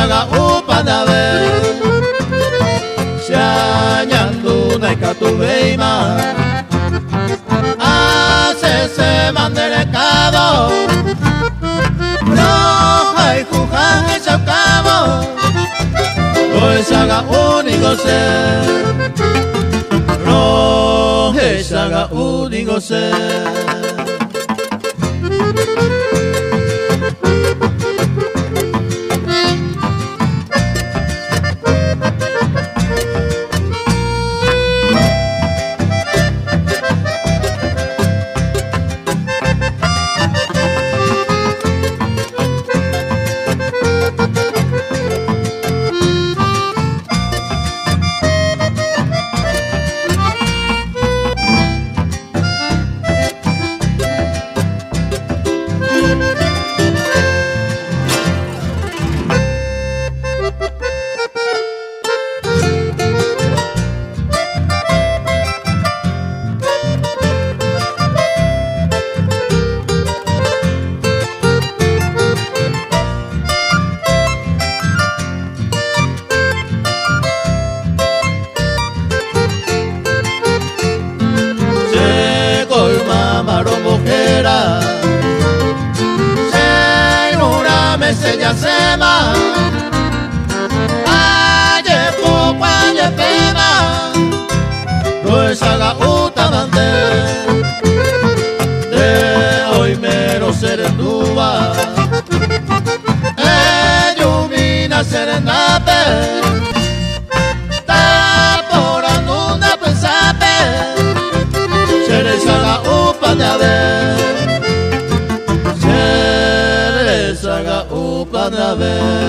saga upanave Shañandu naikatu veima Hace se manderecado Roja y jujan y chocamo Hoy saga único ser Roja y saga único ser Se ya se va, aye poco aye pema, no es haga utamante, de hoy mero serenduba, lluvina serenape, taporando una pensape, se les haga upa de haber. Saga upanave